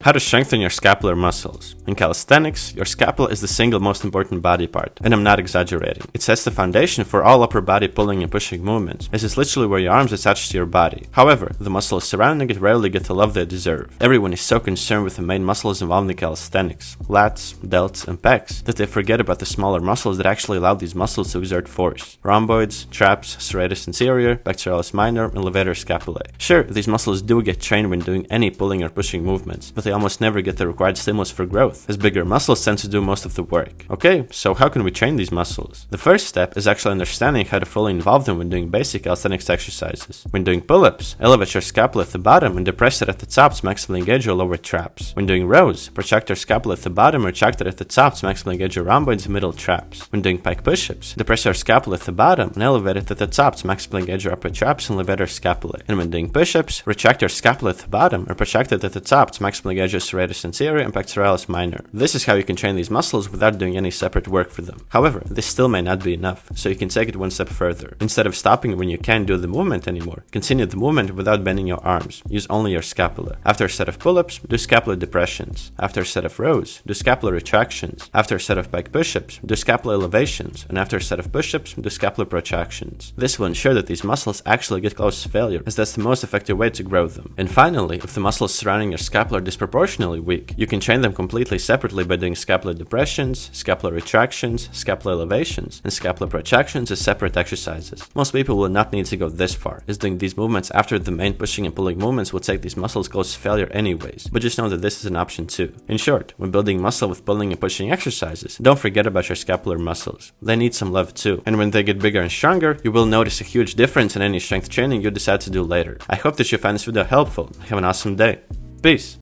How to strengthen your scapular muscles. In calisthenics, your scapula is the single most important body part, and I'm not exaggerating. It sets the foundation for all upper body pulling and pushing movements, as it's literally where your arms attach to your body. However, the muscles surrounding it rarely get the love they deserve. Everyone is so concerned with the main muscles involved in calisthenics, lats, delts, and pecs, that they forget about the smaller muscles that actually allow these muscles to exert force. Rhomboids, traps, serratus anterior, pectoralis minor, and levator scapulae. Sure, these muscles do get trained when doing any pulling or pushing movements, but they almost never get the required stimulus for growth, as bigger muscles tend to do most of the work. Okay, so how can we train these muscles? The first step is actually understanding how to fully involve them when doing basic calisthenics exercises. When doing pull-ups, elevate your scapula at the bottom and depress it at the top to maximally engage your lower traps. When doing rows, protract your scapula at the bottom and retract it at the top to maximally engage your rhomboids and middle traps. When doing pike push-ups, depress your scapula at the bottom and elevate it at the top to maximally engage your upper traps and levator scapulae. And when doing push-ups, retract your scapula at the bottom or protract it at the top to maximally engage your serratus anterior and pectoralis minor. This is how you can train these muscles without doing any separate work for them. However, this still may not be enough, so you can take it one step further. Instead of stopping when you can't do the movement anymore, continue the movement without bending your arms. Use only your scapula. After a set of pull-ups, do scapular depressions. After a set of rows, do scapular retractions. After a set of pike push-ups, do scapular elevations. And after a set of push-ups, do scapular protractions. This will ensure that these muscles actually get close to failure, as that's the most effective way to grow them. And finally, if the muscles surrounding your scapula are disproportionately weak, you can train them completely separately by doing scapular depressions, scapular retractions, scapular elevations, and scapular protractions as separate exercises. Most people will not need to go this far, as doing these movements after the main pushing and pulling movements will take these muscles close to failure anyways, but just know that this is an option too. In short, when building muscle with pulling and pushing exercises, don't forget about your scapular muscles. They need some love too, and when they get bigger and stronger, you will notice a huge difference in any strength training you decide to do later. I hope that you find this video helpful. Have an awesome day. Peace!